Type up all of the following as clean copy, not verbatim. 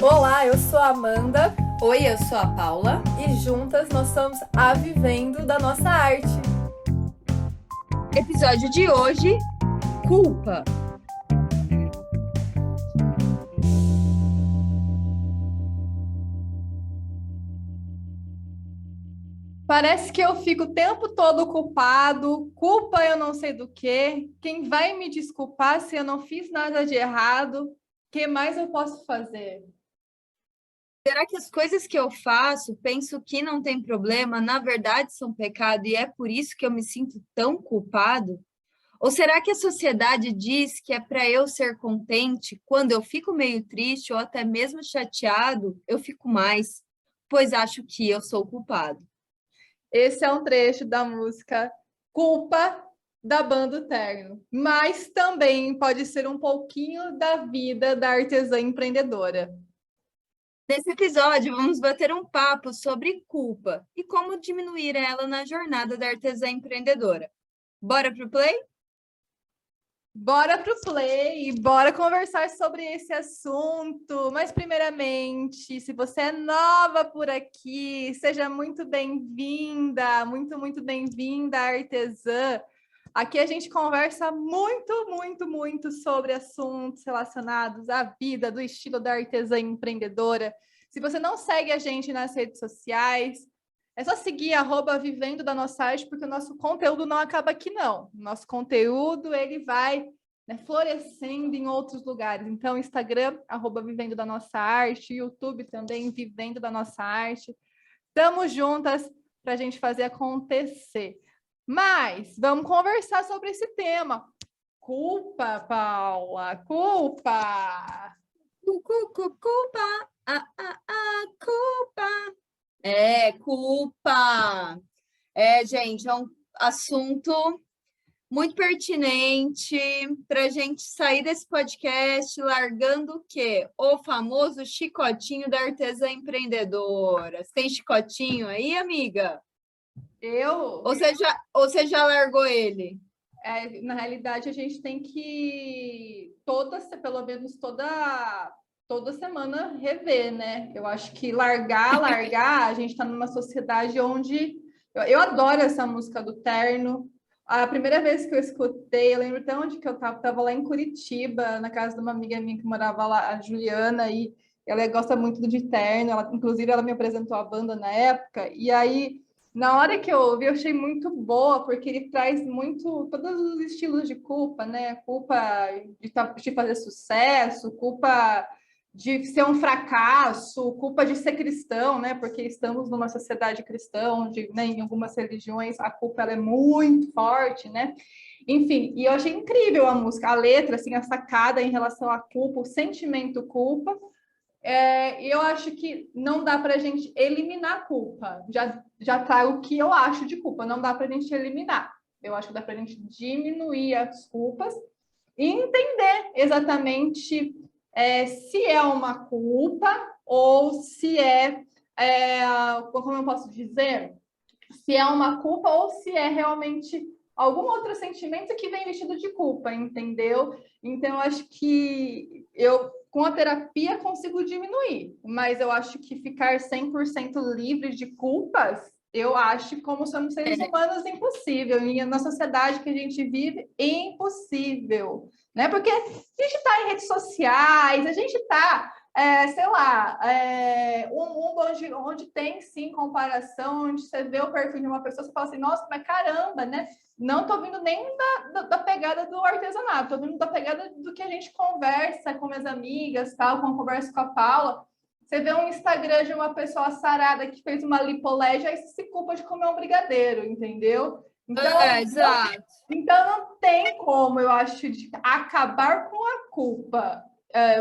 Olá, eu sou a Amanda Oi, eu sou a Paula. e juntas nós somos a Vivendo da Nossa Arte. Episódio de hoje: culpa. Parece que eu fico o tempo todo culpado, culpa eu não sei do quê. Quem vai me desculpar se eu não fiz nada de errado? O que mais eu posso fazer? Será que as coisas que eu faço, penso que não tem problema, na verdade são pecado e é por isso que eu me sinto tão culpado? Ou será que a sociedade diz que é para eu ser contente quando eu fico meio triste ou até mesmo chateado, eu fico mais, pois acho que eu sou culpado? Esse é um trecho da música Culpa da Banda Terno, mas também pode ser um pouquinho da vida da artesã empreendedora. Nesse episódio, vamos bater um papo sobre culpa e como diminuir ela na jornada da artesã empreendedora. Bora pro play? Bora pro play e bora conversar sobre esse assunto. Mas, primeiramente, se você é nova por aqui, seja muito bem-vinda, muito bem-vinda, artesã. Aqui a gente conversa muito sobre assuntos relacionados à vida, do estilo da artesã empreendedora. Se você não segue a gente nas redes sociais, é só seguir @vivendo da nossa arte, porque o nosso conteúdo não acaba aqui, não. O nosso conteúdo, ele vai, né, florescendo em outros lugares. Então, Instagram, @vivendo da nossa arte, YouTube também, Vivendo da Nossa Arte. Estamos juntas para a gente fazer acontecer. Mas, vamos conversar sobre esse tema. Culpa, Paula, culpa! Culpa, culpa. É, culpa. É, gente, é um assunto muito pertinente para a gente sair desse podcast largando o quê? O famoso chicotinho da artesã empreendedora. Você tem chicotinho aí, amiga? Eu Ou você já largou ele? na realidade, a gente tem que pelo menos toda semana rever, né? Eu acho que largar, a gente está numa sociedade onde eu adoro essa música do Terno. A primeira vez que eu escutei, eu lembro até onde que eu estava lá em Curitiba, na casa de uma amiga minha que morava lá, a Juliana, e ela gosta muito de Terno, inclusive ela me apresentou a banda na época, e aí na hora que eu ouvi, eu achei muito boa, porque ele traz muito todos os estilos de culpa, né? Culpa de fazer sucesso, culpa de ser um fracasso, culpa de ser cristão, né? Porque estamos numa sociedade cristã, onde, né, em algumas religiões a culpa ela é muito forte, né? Enfim, e eu achei incrível a música, a letra, assim, a sacada em relação à culpa, o sentimento culpa. E eu acho que não dá para a gente eliminar a culpa. Já trago o que eu acho de culpa. Não dá para a gente eliminar. Eu acho que dá para a gente diminuir as culpas e entender exatamente se é uma culpa ou se como eu posso dizer, se é uma culpa ou se é realmente algum outro sentimento que vem vestido de culpa, entendeu? Então, eu acho que eu, com a terapia, consigo diminuir, mas eu acho que ficar 100% livre de culpas, eu acho que, como somos seres humanos, impossível. E na sociedade que a gente vive, impossível. Né? Porque a gente está em redes sociais, a gente está sei lá, um mundo onde tem sim comparação, onde você vê o perfil de uma pessoa, você fala assim, nossa, mas caramba, né? Não estou vindo nem da pegada do artesanato, estou vindo da pegada do que a gente conversa com minhas amigas, tal, quando converso com a Paula. Você vê um Instagram de uma pessoa sarada que fez uma lipolégia, aí você se culpa de comer um brigadeiro, entendeu? Exato. Então não tem como, eu acho, de acabar com a culpa.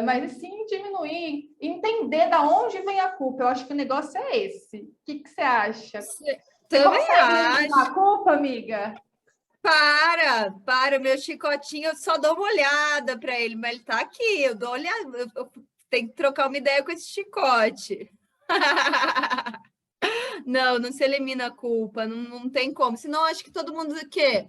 Mas sim diminuir, entender da onde vem a culpa. Eu acho que o negócio é esse. O que você acha? Você Também consegue eliminar a acho. culpa, amiga? Para, meu chicotinho, eu só dou uma olhada para ele, mas ele tá aqui, eu dou uma olhada, eu tenho que trocar uma ideia com esse chicote. Não se elimina a culpa, não tem como. Senão, acho que todo mundo o quê?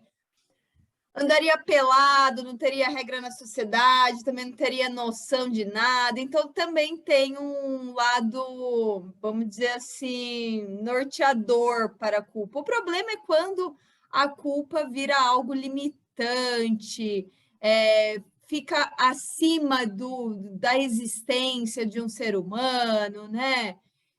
andaria pelado, não teria regra na sociedade, também não teria noção de nada. Então, também tem um lado, vamos dizer assim, norteador para a culpa. O problema é quando a culpa vira algo limitante, fica acima da existência de um ser humano, né?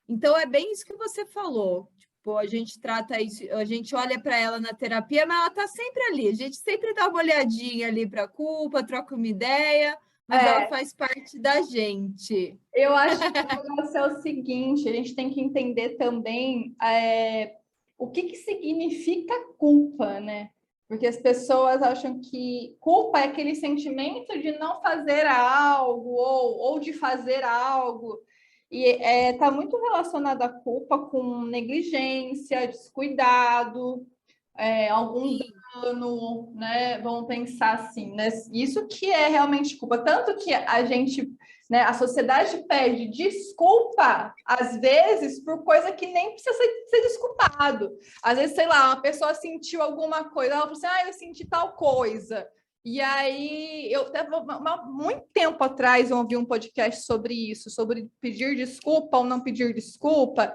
Então, é bem isso que você falou. Tipo, a gente trata isso, a gente olha para ela na terapia, mas ela está sempre ali. A gente sempre dá uma olhadinha ali para a culpa, troca uma ideia, mas ela faz parte da gente. Eu acho que o negócio é o seguinte, a gente tem que entender também o que, que significa culpa, né? Porque as pessoas acham que culpa é aquele sentimento de não fazer algo ou de fazer algo. E está muito relacionada a culpa com negligência, descuidado, algum dano, né? Vamos pensar assim, né? Isso que é realmente culpa. Tanto que a gente, né, a sociedade pede desculpa, às vezes, por coisa que nem precisa ser desculpado. Às vezes, sei lá, uma pessoa sentiu alguma coisa, ela falou assim, eu senti tal coisa. E aí, muito tempo atrás, eu ouvi um podcast sobre isso, sobre pedir desculpa ou não pedir desculpa,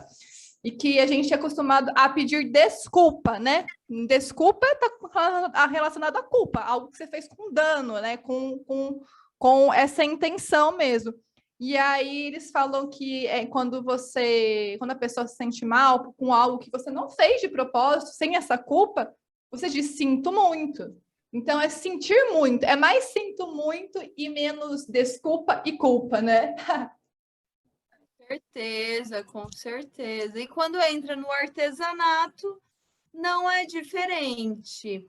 e que a gente é acostumado a pedir desculpa, né? Desculpa está relacionado à culpa, algo que você fez com dano, né? Com essa intenção mesmo. E aí eles falam que quando a pessoa se sente mal com algo que você não fez de propósito, sem essa culpa, você diz sinto muito. Então é sentir muito, é mais sinto muito e menos desculpa e culpa, né? Certeza, com certeza. E quando entra no artesanato, não é diferente.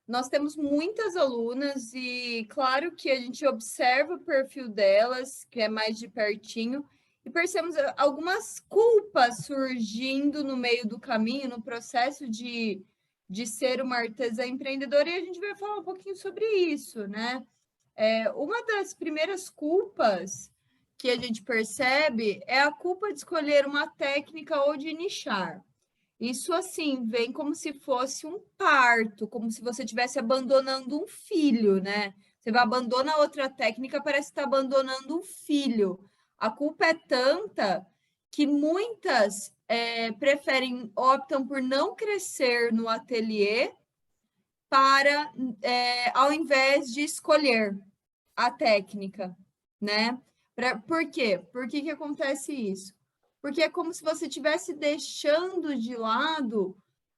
Nós temos muitas alunas e, claro, que a gente observa o perfil delas, que é mais de pertinho, e percebemos algumas culpas surgindo no meio do caminho, no processo de ser uma artesã empreendedora, e a gente vai falar um pouquinho sobre isso, né? Uma das primeiras culpas que a gente percebe é a culpa de escolher uma técnica ou de nichar. Isso, assim, vem como se fosse um parto, como se você estivesse abandonando um filho, né? Você vai abandonar outra técnica, parece que está abandonando um filho. A culpa é tanta que muitas optam por não crescer no ateliê para, ao invés de escolher a técnica, né? Por quê? Por que acontece isso? Porque é como se você estivesse deixando de lado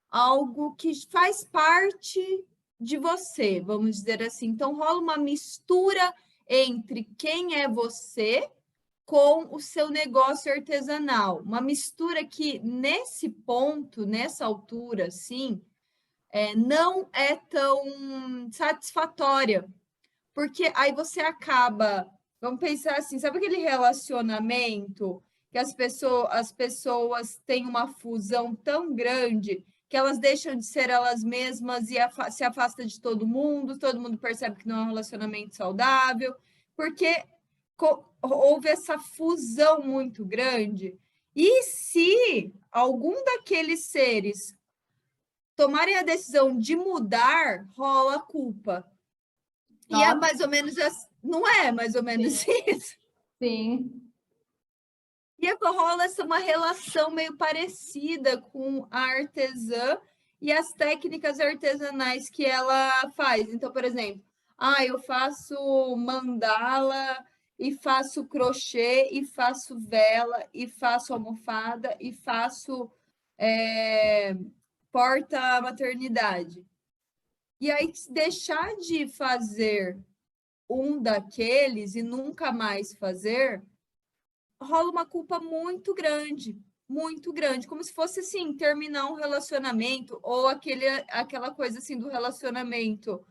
algo que faz parte de você, vamos dizer assim. Então, rola uma mistura entre quem é você com o seu negócio artesanal. Uma mistura que, nesse ponto, nessa altura, sim, não é tão satisfatória, porque aí você acaba, vamos pensar assim, sabe aquele relacionamento que as pessoas têm uma fusão tão grande que elas deixam de ser elas mesmas e se afasta de todo mundo percebe que não é um relacionamento saudável, porque houve essa fusão muito grande. E se algum daqueles seres tomarem a decisão de mudar, rola a culpa. E é mais ou menos assim, não é mais ou menos isso? Sim. E rola uma relação meio parecida com a artesã e as técnicas artesanais que ela faz. Então, por exemplo, eu faço mandala e faço crochê e faço vela e faço almofada e faço porta-maternidade. E aí, deixar de fazer um daqueles e nunca mais fazer, rola uma culpa muito grande, como se fosse assim, terminar um relacionamento ou aquela coisa assim do relacionamento.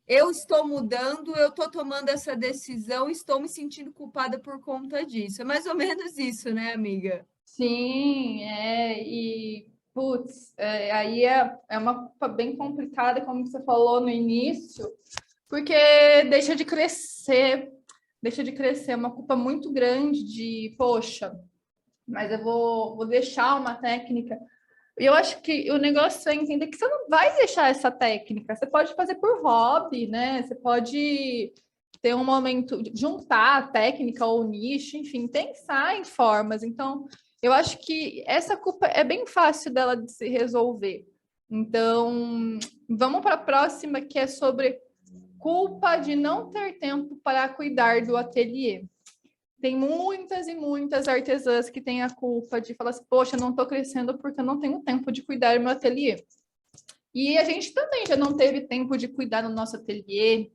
Eu estou mudando, eu estou tomando essa decisão, estou me sentindo culpada por conta disso. É mais ou menos isso, né, amiga? Sim, e putz, aí é uma culpa bem complicada, como você falou no início, porque deixa de crescer, é uma culpa muito grande de, poxa, mas eu vou deixar uma técnica. eu acho que o negócio é entender que você não vai deixar essa técnica. Você pode fazer por hobby, né? Você pode ter um momento, juntar a técnica ou o nicho, enfim, pensar em formas. Então, eu acho que essa culpa é bem fácil dela de se resolver. Então, vamos para a próxima, que é sobre culpa de não ter tempo para cuidar do ateliê. Tem muitas e muitas artesãs que têm a culpa de falar assim, poxa, não estou crescendo porque eu não tenho tempo de cuidar do meu ateliê. E a gente também já não teve tempo de cuidar do nosso ateliê.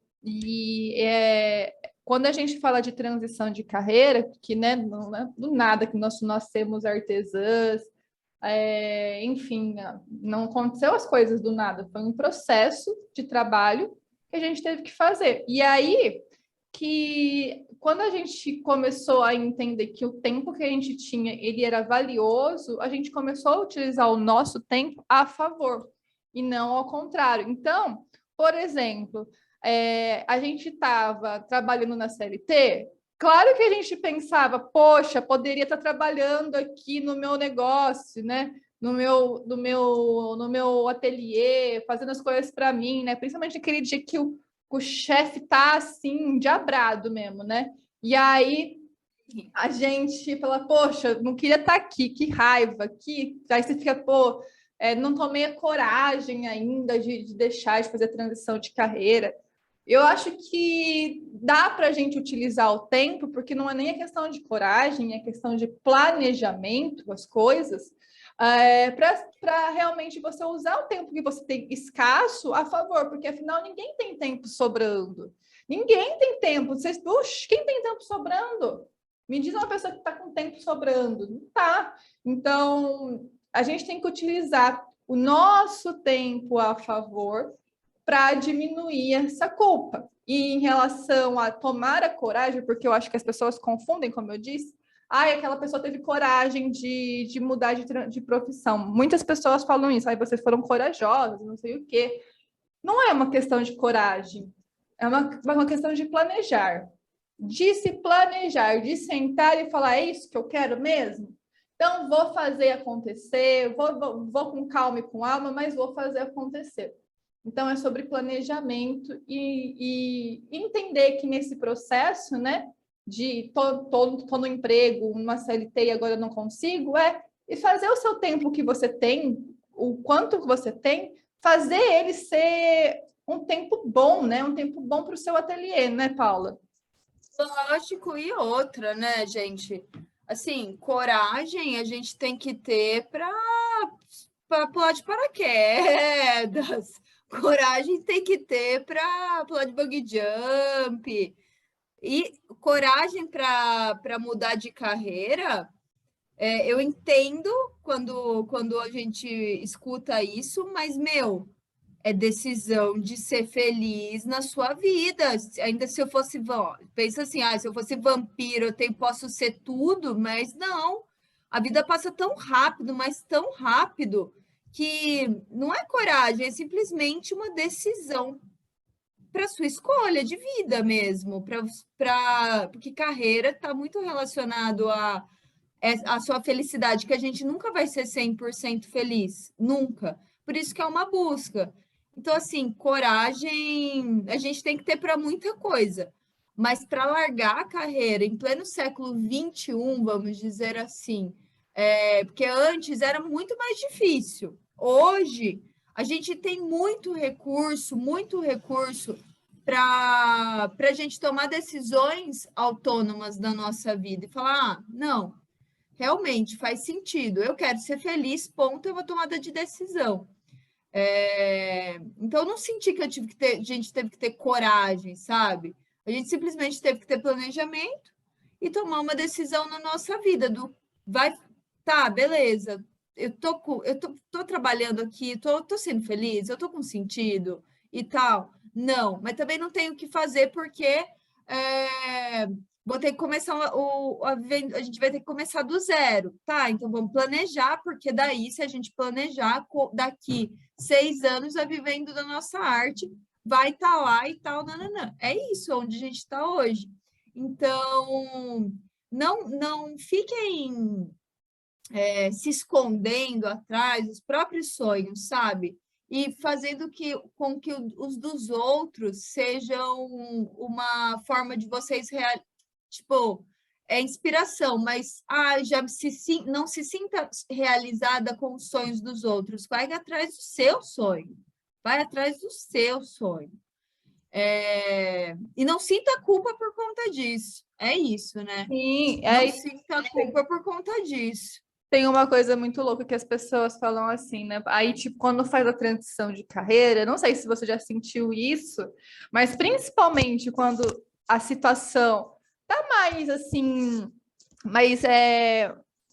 Quando a gente fala de transição de carreira, que né, não é do nada que nós nascemos artesãs, enfim, não aconteceu as coisas do nada, foi um processo de trabalho que a gente teve que fazer. E aí que quando a gente começou a entender que o tempo que a gente tinha ele era valioso, a gente começou a utilizar o nosso tempo a favor e não ao contrário. Então, por exemplo, a gente estava trabalhando na CLT. Claro que a gente pensava, poxa, poderia estar trabalhando aqui no meu negócio, né? No meu ateliê, fazendo as coisas para mim, né? Principalmente aquele dia que o chefe tá assim, diabrado mesmo, né? E aí a gente fala, poxa, não queria estar aqui, que raiva, que aí você fica, pô, não tomei a coragem ainda de deixar de fazer a transição de carreira. Eu acho que dá para a gente utilizar o tempo, porque não é nem a questão de coragem, é questão de planejamento, as coisas, para realmente você usar o tempo que você tem escasso a favor, porque afinal ninguém tem tempo sobrando. Ninguém tem tempo. Vocês, puxa, quem tem tempo sobrando? Me diz uma pessoa que está com tempo sobrando. Não está. Então, a gente tem que utilizar o nosso tempo a favor para diminuir essa culpa. E em relação a tomar a coragem, porque eu acho que as pessoas confundem, como eu disse, aquela pessoa teve coragem de mudar de profissão. Muitas pessoas falam isso, vocês foram corajosas, não sei o quê. Não é uma questão de coragem, é uma questão de planejar. De se planejar, de sentar e falar, é isso que eu quero mesmo? Então, vou fazer acontecer, vou com calma e com alma, mas vou fazer acontecer. Então, é sobre planejamento e entender que nesse processo, né, de tô no emprego, numa CLT e agora não consigo, e fazer o seu tempo que você tem, o quanto você tem, fazer ele ser um tempo bom, né, um tempo bom para o seu ateliê, né, Paula? Lógico, e outra, né, gente? Assim, coragem a gente tem que ter para pular de paraquedas. Coragem tem que ter para pular de bungee jump. E coragem para mudar de carreira, eu entendo quando a gente escuta isso, mas, meu, é decisão de ser feliz na sua vida. Ainda se eu fosse, pensa assim, se eu fosse vampiro, posso ser tudo, mas não. A vida passa tão rápido, mas tão rápido, que não é coragem, é simplesmente uma decisão para sua escolha de vida mesmo, porque carreira está muito relacionado a sua felicidade, que a gente nunca vai ser 100% feliz, nunca. Por isso que é uma busca. Então, assim, coragem a gente tem que ter para muita coisa, mas para largar a carreira em pleno século XXI, vamos dizer assim, porque antes era muito mais difícil. Hoje, a gente tem muito recurso para a gente tomar decisões autônomas da nossa vida e falar: não, realmente faz sentido, eu quero ser feliz, ponto, eu vou tomada de decisão. Então, eu não senti que a gente teve que ter coragem, sabe? A gente simplesmente teve que ter planejamento e tomar uma decisão na nossa vida tá, beleza, tô trabalhando aqui, tô sendo feliz, eu tô com sentido e tal. Não, mas também não tenho o que fazer porque vou ter que começar a gente vai ter que começar do zero, tá? Então vamos planejar, porque daí, se a gente planejar, daqui 6 anos vai vivendo da nossa arte, vai estar lá e tal, nananã. É isso onde a gente está hoje. Então, não fiquem se escondendo atrás dos próprios sonhos, sabe? E fazendo com que os dos outros sejam uma forma de vocês tipo, inspiração, mas não se sinta realizada com os sonhos dos outros. Vai atrás do seu sonho. Vai atrás do seu sonho. E não sinta culpa por conta disso. É isso, né? Sim, não sinta culpa por conta disso. Tem uma coisa muito louca que as pessoas falam assim, né? Aí, tipo, quando faz a transição de carreira, não sei se você já sentiu isso, mas principalmente quando a situação tá mais assim, mas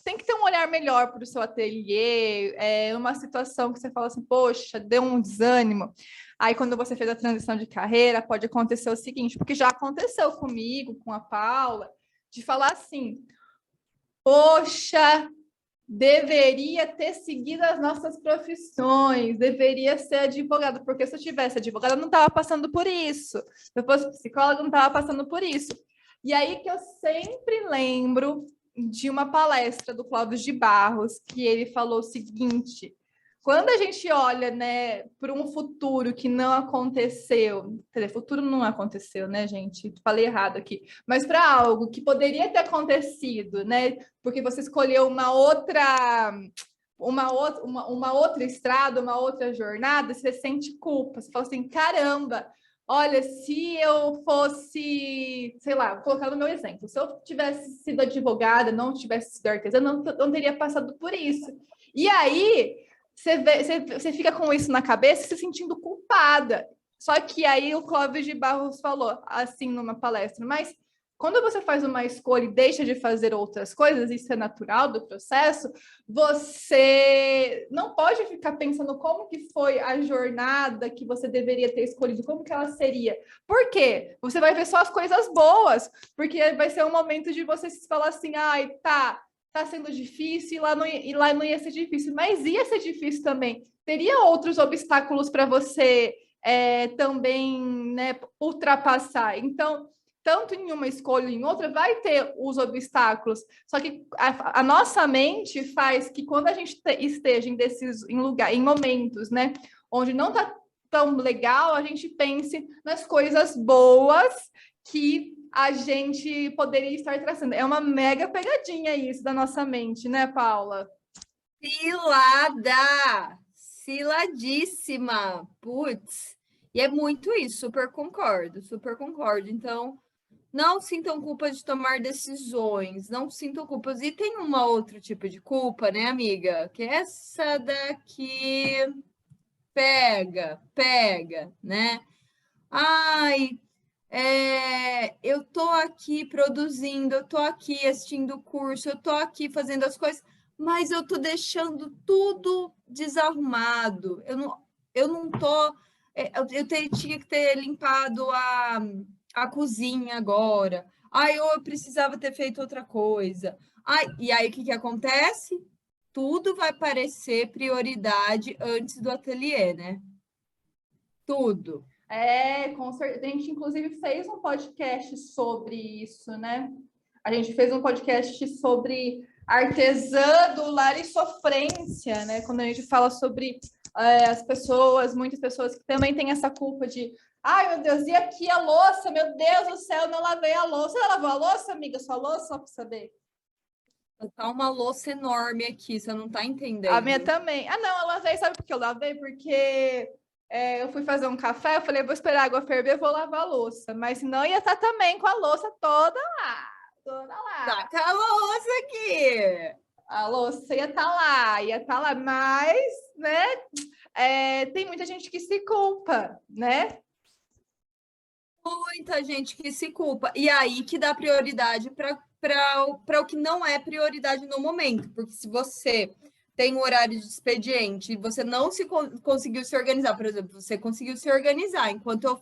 tem que ter um olhar melhor para o seu ateliê, uma situação que você fala assim, poxa, deu um desânimo. Aí, quando você fez a transição de carreira, pode acontecer o seguinte, porque já aconteceu comigo, com a Paula, de falar assim, poxa, deveria ter seguido as nossas profissões, deveria ser advogada, porque se eu tivesse advogada, eu não estava passando por isso. Se eu fosse psicóloga, eu não estava passando por isso. E aí que eu sempre lembro de uma palestra do Clóvis de Barros, que ele falou o seguinte: quando a gente olha, né, para um futuro que não aconteceu, quer dizer, futuro não aconteceu, né, gente? Falei errado aqui, mas para algo que poderia ter acontecido, né? Porque você escolheu uma outra estrada, uma outra jornada, você sente culpa, você fala assim, caramba, olha, se eu fosse, sei lá, vou colocar no meu exemplo, se eu tivesse sido advogada, não tivesse sido artesã, não teria passado por isso. E aí você fica com isso na cabeça se sentindo culpada. Só que aí o Clóvis de Barros falou assim numa palestra, mas quando você faz uma escolha e deixa de fazer outras coisas, isso é natural do processo, você não pode ficar pensando como que foi a jornada que você deveria ter escolhido, como que ela seria. Por quê? Você vai ver só as coisas boas, porque vai ser um momento de você se falar assim, ai, tá sendo difícil e lá não ia ser difícil, mas ia ser difícil também. Teria outros obstáculos para você também, né, ultrapassar. Então, tanto em uma escolha em outra, vai ter os obstáculos. Só que a nossa mente faz que quando a gente esteja em momentos, né, onde não está tão legal, a gente pense nas coisas boas que a gente poderia estar traçando. É uma mega pegadinha isso da nossa mente, né, Paula? Cilada! Ciladíssima! Putz! E é muito isso, super concordo, super concordo. Então, não sintam culpa de tomar decisões, não sintam culpas. E tem uma outro tipo de culpa, né, amiga? Que essa daqui pega, né? Ai, eu tô aqui produzindo, eu tô aqui assistindo o curso, eu tô aqui fazendo as coisas, mas eu tô deixando tudo desarrumado. Eu não tô. Tinha que ter limpado a cozinha agora. Ai, eu precisava ter feito outra coisa. Ai, e aí o que acontece? Tudo vai parecer prioridade antes do ateliê, né? Tudo. Com certeza. A gente, inclusive, fez um podcast sobre isso, né? A gente fez um podcast sobre artesã do lar e sofrência, né? Quando a gente fala sobre muitas pessoas que também têm essa culpa de ai, meu Deus, e aqui a louça? Meu Deus do céu, não lavei a louça. Você lavou a louça, amiga? Sua louça, só para saber. Tá uma louça enorme aqui, você não tá entendendo. A minha também. Ah, não, eu lavei, sabe por que eu lavei? Porque eu fui fazer um café, eu falei, vou esperar a água ferver, vou lavar a louça. Mas senão ia estar também com a louça toda lá. Toda lá. Tá com a louça aqui. A louça ia estar lá, mas, né, tem muita gente que se culpa, né? Muita gente que se culpa. E aí que dá prioridade para o que não é prioridade no momento. Porque se você tem um horário de expediente e você não conseguiu se organizar, por exemplo, você conseguiu se organizar. Enquanto eu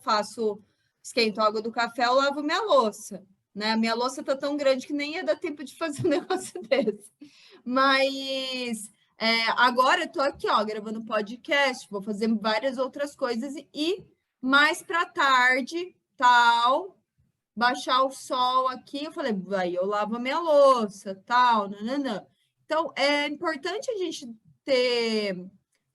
esquento a água do café, eu lavo minha louça. Né? A minha louça tá tão grande que nem ia dar tempo de fazer um negócio desse. Mas agora eu tô aqui, ó, gravando podcast, vou fazer várias outras coisas e mais para tarde, tal, baixar o sol aqui, eu falei, aí eu lavo a minha louça, tal, nananã. Então, é importante a gente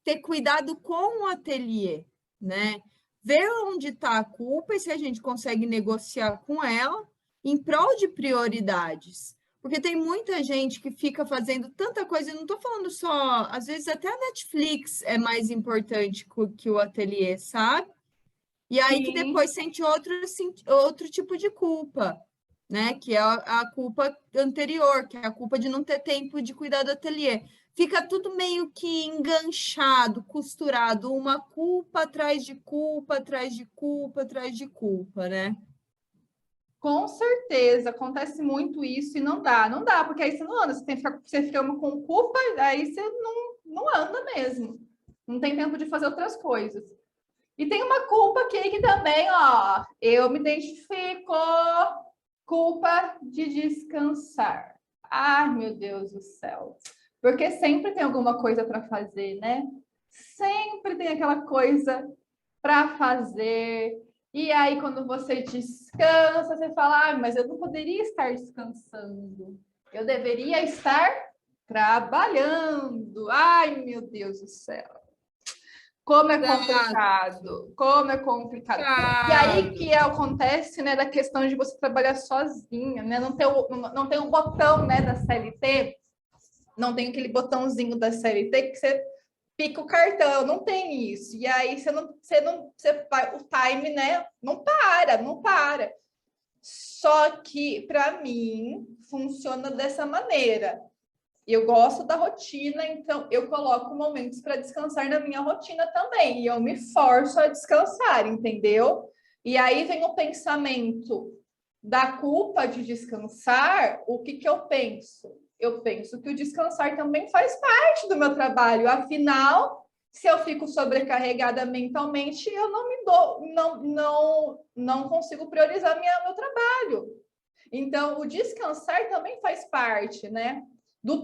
ter cuidado com o ateliê, né? Ver onde está a culpa e se a gente consegue negociar com ela em prol de prioridades. Porque tem muita gente que fica fazendo tanta coisa, e não estou falando só, às vezes até a Netflix é mais importante que o ateliê, sabe? E aí que Sim. depois sente outro tipo de culpa, né? Que é a culpa anterior, que é a culpa de não ter tempo de cuidar do ateliê. Fica tudo meio que enganchado, costurado, uma culpa atrás de culpa, atrás de culpa, atrás de culpa, né? Com certeza, acontece muito isso e não dá, porque aí você não anda, você fica com culpa, aí você não anda mesmo. Não tem tempo de fazer outras coisas. E tem uma culpa aqui que também, ó, eu me identifico, culpa de descansar. Ai, meu Deus do céu. Porque sempre tem alguma coisa para fazer, né? Sempre tem aquela coisa para fazer. E aí, quando você descansa, você fala, ah, mas eu não poderia estar descansando. Eu deveria estar trabalhando. Ai, meu Deus do céu. Como é complicado, como é complicado. E aí que acontece, né, da questão de você trabalhar sozinha, né? Não tem o botão, né, da CLT, não tem aquele botãozinho da CLT que você pica o cartão, não tem isso. E aí você vai, o time, né, não para. Só que para mim funciona dessa maneira. Eu gosto da rotina, então eu coloco momentos para descansar na minha rotina também. E eu me forço a descansar, entendeu? E aí vem o pensamento da culpa de descansar. O que que eu penso? Eu penso que o descansar também faz parte do meu trabalho. Afinal, se eu fico sobrecarregada mentalmente, eu não me dou, não consigo priorizar meu trabalho. Então, o descansar também faz parte, né? Não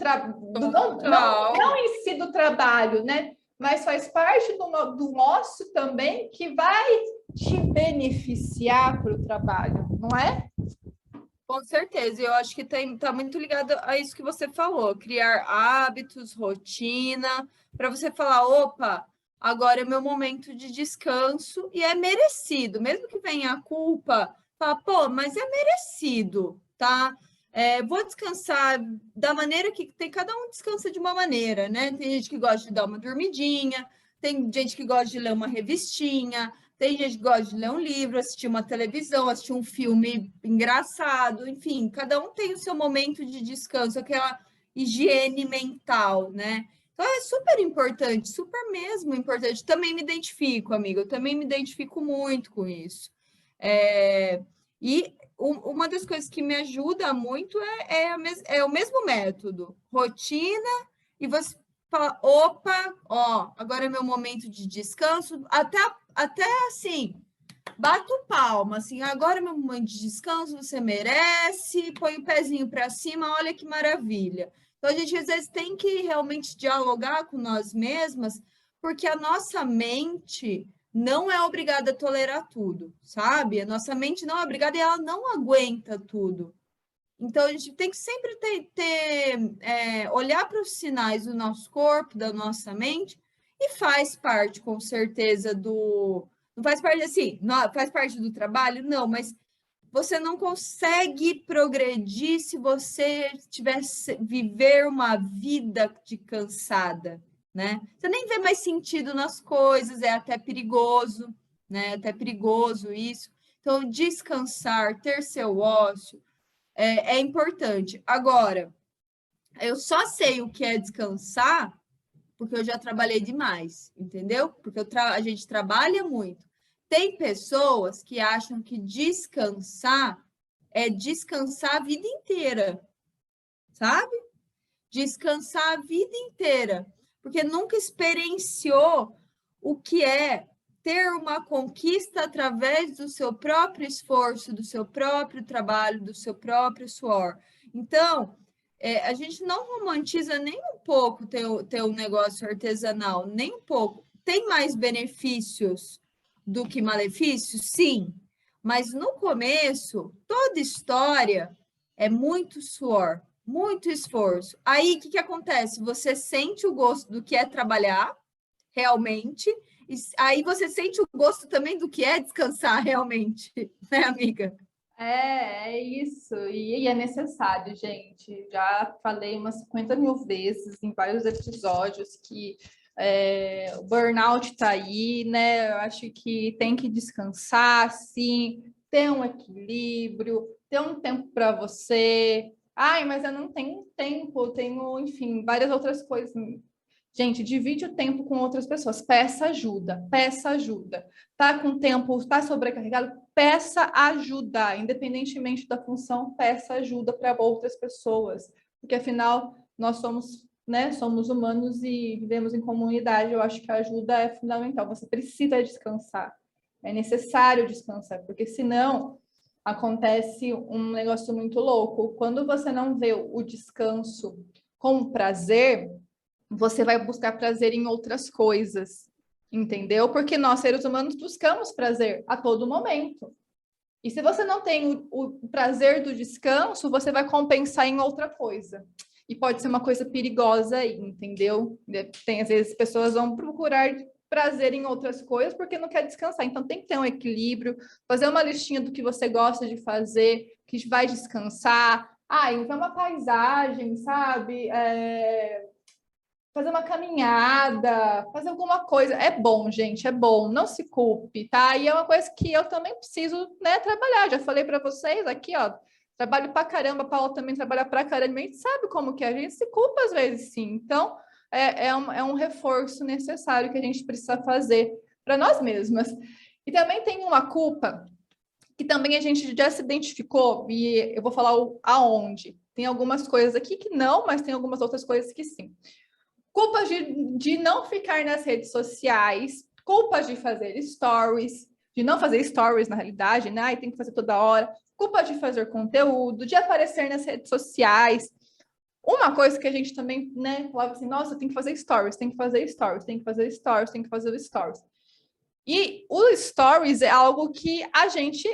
em si do trabalho, né? Mas faz parte do nosso também, que vai te beneficiar para o trabalho, não é? Com certeza, eu acho que tá muito ligado a isso que você falou, criar hábitos, rotina, para você falar, opa, agora é meu momento de descanso e é merecido, mesmo que venha a culpa, fala, pô, mas é merecido, tá? Vou descansar da maneira que tem, cada um descansa de uma maneira, né? Tem gente que gosta de dar uma dormidinha, tem gente que gosta de ler uma revistinha, tem gente que gosta de ler um livro, assistir uma televisão, assistir um filme engraçado, enfim, cada um tem o seu momento de descanso, aquela higiene mental, né? Então é super importante, super mesmo importante. Também me identifico, amiga, eu também me identifico muito com isso. E uma das coisas que me ajuda muito é o mesmo método, rotina, e você fala, opa, ó, agora é meu momento de descanso, até assim, bato palma, assim, agora é meu momento de descanso, você merece, põe o pezinho para cima, olha que maravilha. Então, a gente às vezes tem que realmente dialogar com nós mesmas, porque a nossa mente não é obrigada a tolerar tudo, sabe? A nossa mente não é obrigada e ela não aguenta tudo. Então, a gente tem que sempre olhar para os sinais do nosso corpo, da nossa mente, e faz parte, com certeza, Não faz parte assim, não, faz parte do trabalho? Não, mas você não consegue progredir se você viver uma vida de cansada, né? Você nem vê mais sentido nas coisas, é até perigoso, né? É até perigoso isso. Então, descansar, ter seu ócio, é importante. Agora, eu só sei o que é descansar porque eu já trabalhei demais, entendeu? Porque a gente trabalha muito. Tem pessoas que acham que descansar é descansar a vida inteira, sabe? Descansar a vida inteira, porque nunca experienciou o que é ter uma conquista através do seu próprio esforço, do seu próprio trabalho, do seu próprio suor. Então, a gente não romantiza nem um pouco ter um negócio artesanal, nem um pouco. Tem mais benefícios do que malefícios? Sim, mas no começo, toda história é muito suor, muito esforço. Aí, o que acontece? Você sente o gosto do que é trabalhar, realmente, e aí você sente o gosto também do que é descansar, realmente, né, amiga? É isso, e é necessário, gente. Já falei umas 50 mil vezes em vários episódios que o burnout tá aí, né? Eu acho que tem que descansar, sim, ter um equilíbrio, ter um tempo para você. Ai, mas eu não tenho tempo, tenho, enfim, várias outras coisas. Gente, divide o tempo com outras pessoas. Peça ajuda, peça ajuda. Tá com tempo, tá sobrecarregado? Peça ajuda, independentemente da função, peça ajuda para outras pessoas, porque afinal nós somos, né, somos humanos e vivemos em comunidade. Eu acho que a ajuda é fundamental. Você precisa descansar, é necessário descansar, porque senão acontece um negócio muito louco. Quando você não vê o descanso com prazer, você vai buscar prazer em outras coisas, entendeu? Porque nós, seres humanos, buscamos prazer a todo momento. E se você não tem o prazer do descanso, você vai compensar em outra coisa. E pode ser uma coisa perigosa aí, entendeu? Tem, às vezes, pessoas vão procurar prazer em outras coisas porque não quer descansar. Então, tem que ter um equilíbrio, fazer uma listinha do que você gosta de fazer, que vai descansar. Ah, então uma paisagem, sabe? Fazer uma caminhada, fazer alguma coisa. É bom, gente, é bom, não se culpe, tá? E é uma coisa que eu também preciso, né, trabalhar. Já falei para vocês aqui, ó, trabalho pra caramba, a Paula também trabalha pra caramba, a gente sabe como que é, a gente se culpa às vezes, sim. Então, é um reforço necessário que a gente precisa fazer para nós mesmas. E também tem uma culpa que também a gente já se identificou, e eu vou falar aonde. Tem algumas coisas aqui que não, mas tem algumas outras coisas que sim. Culpas de não ficar nas redes sociais, culpas de fazer stories, de não fazer stories na realidade, né? E tem que fazer toda hora, culpa de fazer conteúdo, de aparecer nas redes sociais. Uma coisa que a gente também, né, falava assim, nossa, tem que fazer stories, tem que fazer stories, tem que fazer stories, tem que fazer stories. E o stories é algo que a gente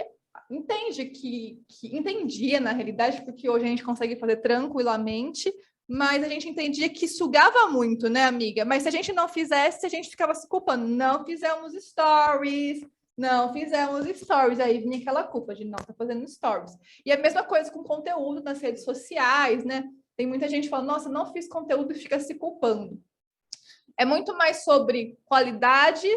entende que entendia na realidade, porque hoje a gente consegue fazer tranquilamente, mas a gente entendia que sugava muito, né, amiga? Mas se a gente não fizesse, a gente ficava se culpando. Não fizemos stories, não fizemos stories. Aí vinha aquela culpa de não estar fazendo stories. E a mesma coisa com conteúdo nas redes sociais, né? Tem muita gente falando, nossa, não fiz conteúdo e fica se culpando. É muito mais sobre qualidade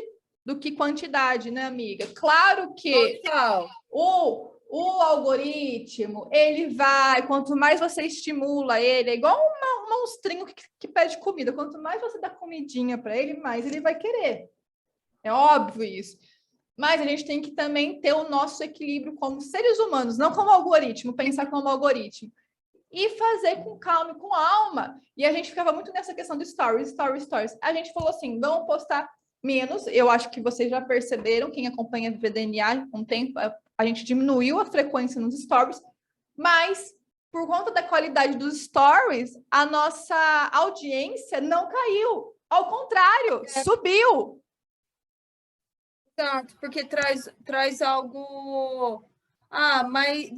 do que quantidade, né, amiga? Claro que Total. o algoritmo, ele vai, quanto mais você estimula ele, é igual um monstrinho que pede comida. Quanto mais você dá comidinha para ele, mais ele vai querer. É óbvio isso. Mas a gente tem que também ter o nosso equilíbrio como seres humanos, não como algoritmo, pensar como algoritmo. E fazer com calma e com alma. E a gente ficava muito nessa questão de stories, stories, stories. A gente falou assim, vamos postar menos. Eu acho que vocês já perceberam, quem acompanha a VDNA com o tempo, a gente diminuiu a frequência nos stories, mas por conta da qualidade dos stories, a nossa audiência não caiu. Ao contrário, subiu. Exato, porque traz algo, mas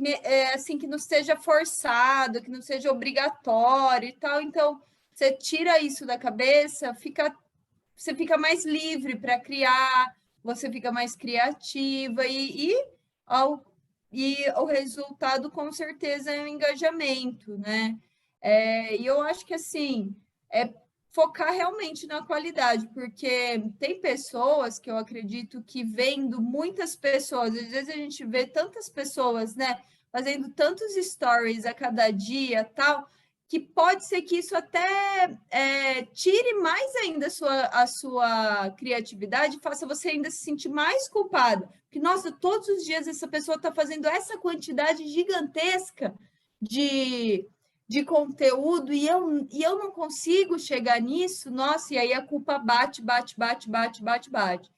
assim, que não seja forçado, que não seja obrigatório e tal. Então, você tira isso da cabeça, você fica mais livre para criar, você fica mais criativa e o resultado, com certeza, é o engajamento, né? E eu acho que, assim, focar realmente na qualidade, porque tem pessoas que eu acredito que vendo muitas pessoas, às vezes a gente vê tantas pessoas, né, fazendo tantos stories a cada dia, tal, que pode ser que isso até tire mais ainda a sua criatividade, faça você ainda se sentir mais culpada, porque, nossa, todos os dias essa pessoa está fazendo essa quantidade gigantesca de conteúdo e eu não consigo chegar nisso, nossa, e aí a culpa bate, bate, bate, bate, bate, bate.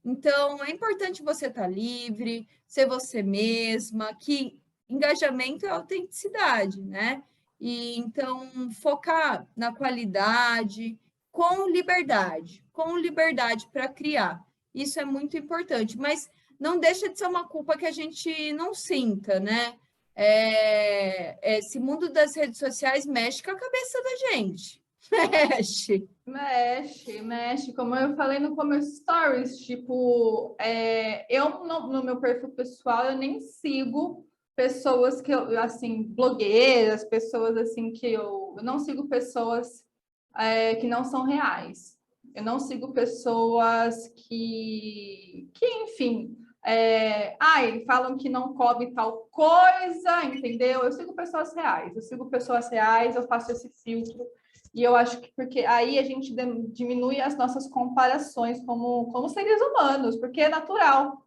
Então, é importante você estar livre, ser você mesma, que engajamento é autenticidade, né? E então, focar na qualidade, com liberdade para criar. Isso é muito importante, mas não deixa de ser uma culpa que a gente não sinta, né? Esse mundo das redes sociais mexe com a cabeça da gente. Mexe. Mexe. Como eu falei no começo stories, tipo, eu no meu perfil pessoal eu nem sigo pessoas que eu, assim, blogueiras, pessoas assim que eu não sigo pessoas que não são reais. Eu não sigo pessoas enfim, falam que não cobre tal coisa, entendeu? Eu sigo pessoas reais, eu faço esse filtro. E eu acho que porque aí a gente diminui as nossas comparações como seres humanos, porque é natural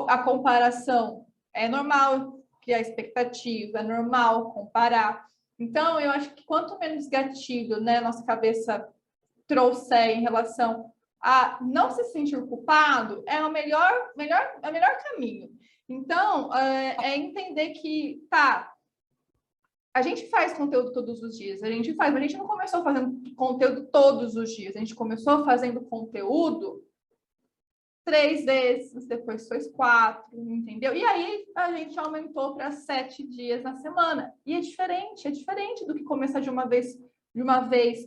a comparação, é normal criar expectativa, é normal comparar. Então, eu acho que quanto menos gatilho, né, nossa cabeça trouxer em relação a não se sentir culpado, é o melhor caminho. Então, é entender que, tá, a gente faz conteúdo todos os dias, mas a gente não começou fazendo conteúdo todos os dias, a gente começou fazendo conteúdo 3 vezes, depois foi 4, entendeu? E aí a gente aumentou para 7 dias na semana. E é diferente do que começar de uma vez,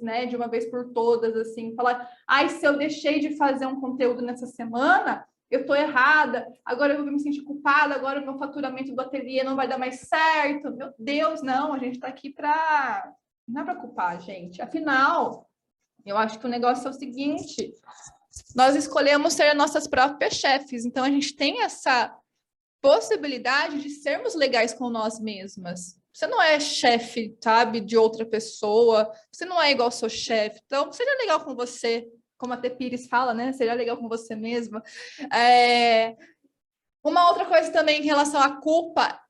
né? De uma vez por todas, assim, falar, se eu deixei de fazer um conteúdo nessa semana, eu tô errada, agora eu vou me sentir culpada, agora o meu faturamento do ateliê não vai dar mais certo. Meu Deus, não, a gente tá aqui para não é para culpar, gente. Afinal, eu acho que o negócio é o seguinte: nós escolhemos ser nossas próprias chefes, então a gente tem essa possibilidade de sermos legais com nós mesmas. Você não é chefe, sabe, de outra pessoa, você não é igual ao seu chefe, então seja legal com você, como a Tê Pires fala, né? Seja legal com você mesma. Uma outra coisa também em relação à culpa,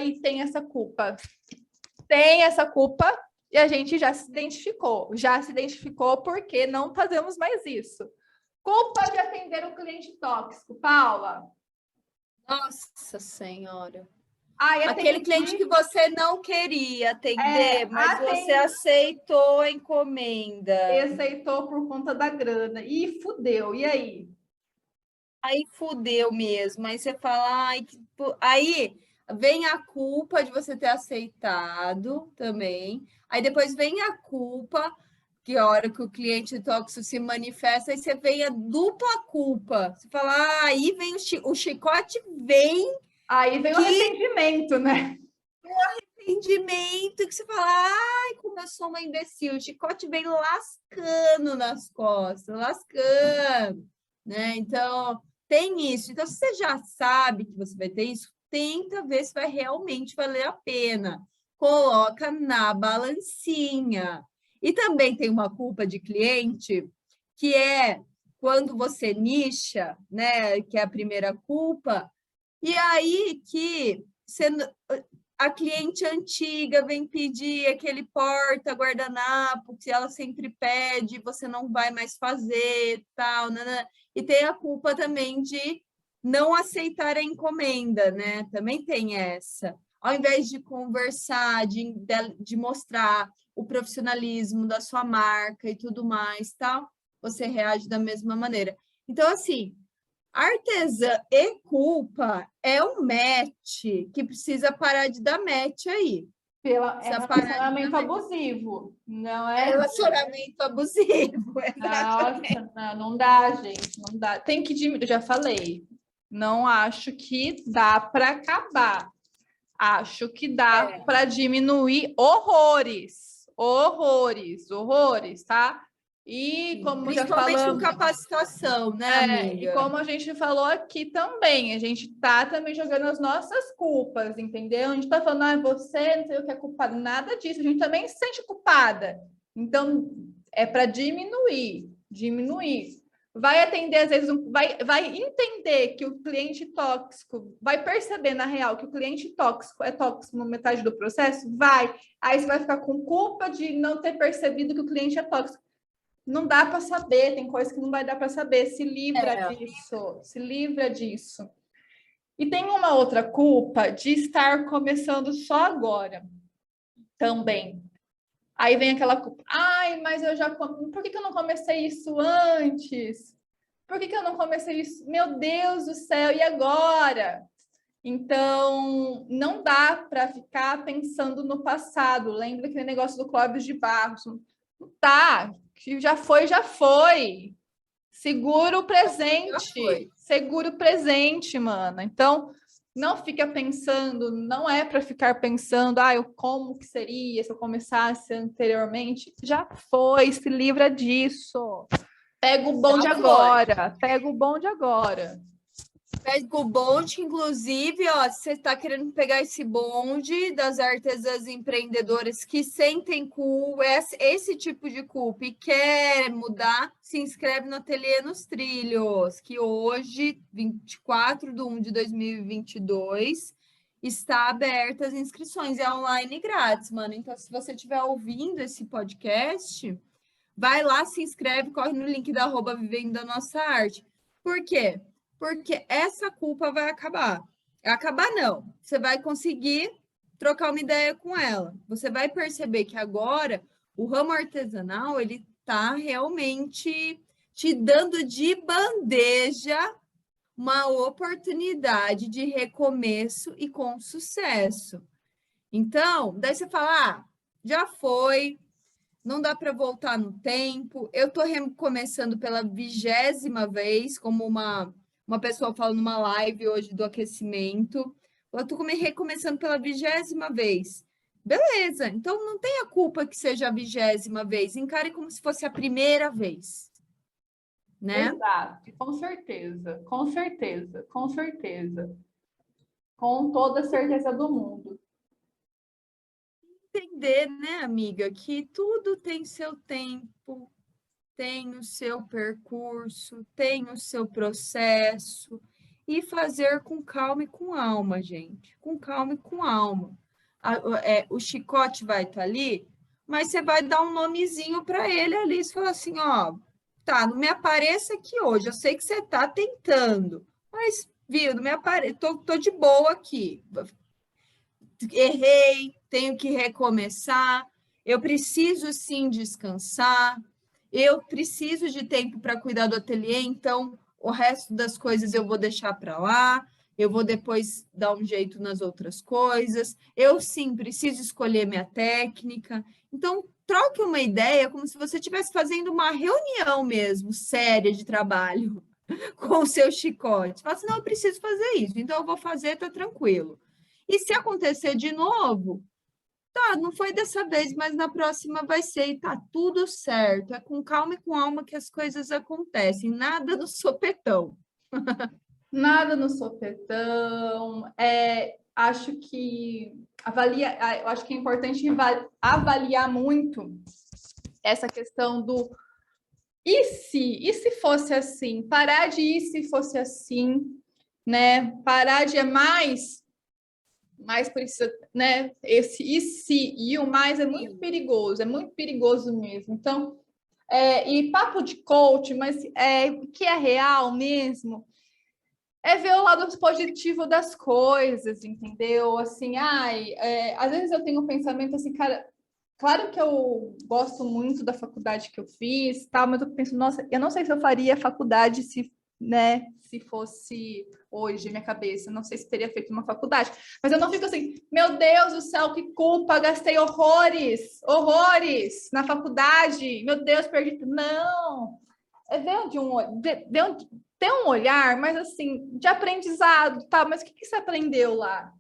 e tem essa culpa. Tem essa culpa e a gente já se identificou porque não fazemos mais isso. Culpa de atender um cliente tóxico, Paula. Nossa Senhora. Aquele atendi... cliente que você não queria atender, mas você aceitou a encomenda. Aceitou por conta da grana. E fudeu. E aí? Aí fudeu mesmo. Aí você fala, aí vem a culpa de você ter aceitado também. Aí depois vem a culpa, que a hora que o cliente tóxico se manifesta, aí você vem a dupla culpa. Você fala, aí vem o chicote, vem. Aí vem o arrependimento, né? O arrependimento, que você fala, como eu sou uma imbecil. O chicote vem lascando nas costas, lascando, né? Então, tem isso. Então, se você já sabe que você vai ter isso, tenta ver se vai realmente valer a pena. Coloca na balancinha. E também tem uma culpa de cliente, que é quando você nicha, né? Que é a primeira culpa, e aí que você, a cliente antiga vem pedir aquele porta-guardanapo que ela sempre pede, você não vai mais fazer, tal, né? E tem a culpa também de não aceitar a encomenda, né? Também tem essa. Ao invés de conversar, de mostrar o profissionalismo da sua marca e tudo mais, tal, você reage da mesma maneira. Então, assim, artesã e culpa é um match que precisa parar de dar match aí. É relacionamento abusivo, não é? Relacionamento abusivo, exatamente. Nossa, não dá, gente, não dá. Tem que diminuir, eu já falei. Não acho que dá para acabar. Acho que dá para diminuir horrores, tá? E como já falamos, principalmente com capacitação, né, amiga? E como a gente falou aqui também, a gente tá também jogando as nossas culpas, entendeu? A gente tá falando, você não sei o que é culpada, nada disso, a gente também se sente culpada. Então, é para diminuir. Vai atender, às vezes, vai entender que o cliente tóxico, vai perceber, na real, que o cliente tóxico é tóxico na metade do processo? Vai. Aí você vai ficar com culpa de não ter percebido que o cliente é tóxico. Não dá para saber, tem coisa que não vai dar para saber. Se livra disso. E tem uma outra culpa de estar começando só agora também. Aí vem aquela culpa. Mas por que eu não comecei isso antes? Por que eu não comecei isso? Meu Deus do céu, e agora? Então, não dá para ficar pensando no passado. Lembra aquele negócio do Clóvis de Barros? Tá, que já foi, já foi. Segura o presente. Segura o presente, mano. Então, não fica pensando, não é para ficar pensando, como que seria se eu começasse anteriormente. Já foi, se livra disso. Pega o bonde agora. Pega o bonde agora. Pega o bonde, inclusive, ó, se você está querendo pegar esse bonde das artesãs empreendedoras que sentem esse tipo de culpa e quer mudar, se inscreve no Ateliê nos Trilhos, que hoje, 24/1/2022, está aberta as inscrições, é online grátis, mano. Então, se você estiver ouvindo esse podcast, vai lá, se inscreve, corre no link da @Vivendo da Nossa Arte. Por quê? Porque essa culpa vai acabar. Acabar não, você vai conseguir trocar uma ideia com ela. Você vai perceber que agora o ramo artesanal, ele está realmente te dando de bandeja uma oportunidade de recomeço e com sucesso. Então, daí você fala, já foi, não dá para voltar no tempo, eu estou recomeçando pela 20ª vez, como uma pessoa falou numa live hoje do aquecimento, eu estou recomeçando pela 20ª vez. Beleza, então não tenha culpa que seja a 20ª vez, encare como se fosse a primeira vez. Né? Exato, com certeza, com certeza, com certeza. Com toda a certeza do mundo. Entender, né, amiga, que tudo tem seu tempo, tem o seu percurso, tem o seu processo, e fazer com calma e com alma, gente. Com calma e com alma. O chicote vai estar ali, mas você vai dar um nomezinho para ele ali. Você fala assim, ó, tá, não me apareça aqui hoje. Eu sei que você está tentando, mas, viu, não me apareça, tô de boa aqui. Errei, tenho que recomeçar, eu preciso sim descansar, eu preciso de tempo para cuidar do ateliê, então o resto das coisas eu vou deixar para lá, eu vou depois dar um jeito nas outras coisas, eu sim preciso escolher minha técnica. Então, troque uma ideia como se você estivesse fazendo uma reunião mesmo, séria de trabalho, com o seu chicote. Fala assim, não, eu preciso fazer isso, então eu vou fazer, tá tranquilo. E se acontecer de novo, tá, não foi dessa vez, mas na próxima vai ser e tá tudo certo. É com calma e com alma que as coisas acontecem, nada no sopetão. Nada no sopetão. Acho que eu acho que é importante avaliar muito essa questão do e se fosse assim, parar de e se fosse assim, né? Parar de mais precisa, né? Esse e se e o mais é muito perigoso mesmo. Então, e papo de coach, mas que é real mesmo, é ver o lado positivo das coisas, entendeu? Assim, às vezes eu tenho um pensamento assim, cara, claro que eu gosto muito da faculdade que eu fiz, tal, mas eu penso, nossa, eu não sei se eu faria faculdade se, né, se fosse hoje minha cabeça, não sei se teria feito uma faculdade, mas eu não fico assim, meu Deus do céu, que culpa, gastei horrores na faculdade, meu Deus, perdi tudo. Não, ver ter um olhar, mas assim, de aprendizado, tá? Mas o que você aprendeu lá?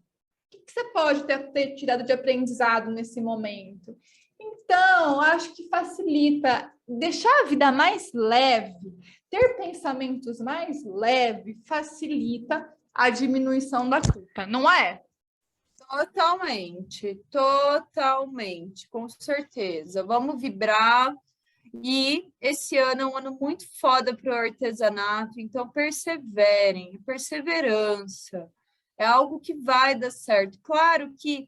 O que você pode ter tirado de aprendizado nesse momento? Então, acho que facilita deixar a vida mais leve, ter pensamentos mais leves, facilita a diminuição da culpa, não é? Totalmente, com certeza. Vamos vibrar. E esse ano é um ano muito foda para o artesanato, então perseverem, perseverança. É algo que vai dar certo. Claro que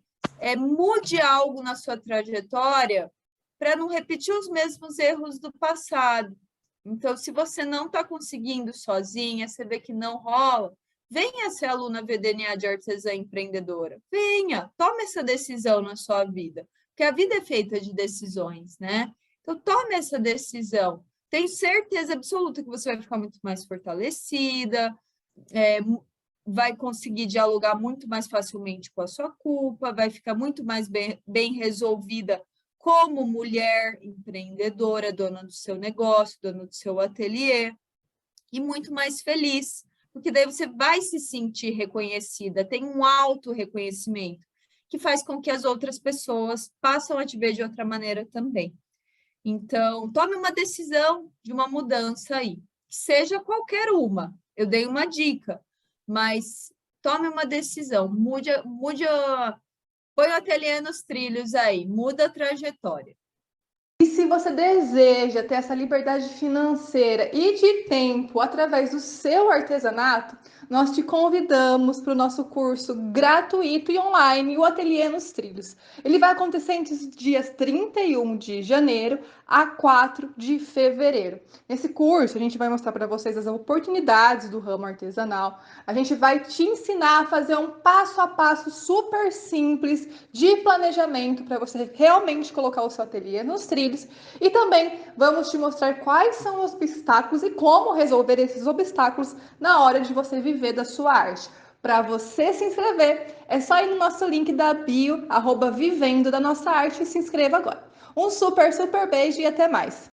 mude algo na sua trajetória para não repetir os mesmos erros do passado. Então, se você não está conseguindo sozinha, você vê que não rola, venha ser aluna VDNA de Artesã Empreendedora. Venha, tome essa decisão na sua vida, porque a vida é feita de decisões, né? Então, tome essa decisão. Tenho certeza absoluta que você vai ficar muito mais fortalecida, vai conseguir dialogar muito mais facilmente com a sua culpa, vai ficar muito mais bem resolvida como mulher empreendedora, dona do seu negócio, dona do seu ateliê, e muito mais feliz, porque daí você vai se sentir reconhecida, tem um auto-reconhecimento, que faz com que as outras pessoas passem a te ver de outra maneira também. Então, tome uma decisão de uma mudança aí, seja qualquer uma. Eu dei uma dica, mas tome uma decisão, põe o ateliê nos trilhos aí, muda a trajetória. E se você deseja ter essa liberdade financeira e de tempo através do seu artesanato, nós te convidamos para o nosso curso gratuito e online, o Ateliê nos Trilhos. Ele vai acontecer entre os dias 31 de janeiro a 4 de fevereiro. Nesse curso, a gente vai mostrar para vocês as oportunidades do ramo artesanal. A gente vai te ensinar a fazer um passo a passo super simples de planejamento para você realmente colocar o seu ateliê nos trilhos. E também vamos te mostrar quais são os obstáculos e como resolver esses obstáculos na hora de você viver da sua arte. Para você se inscrever, é só ir no nosso link da bio, @vivendo da nossa arte, e se inscreva agora. Um super beijo e até mais!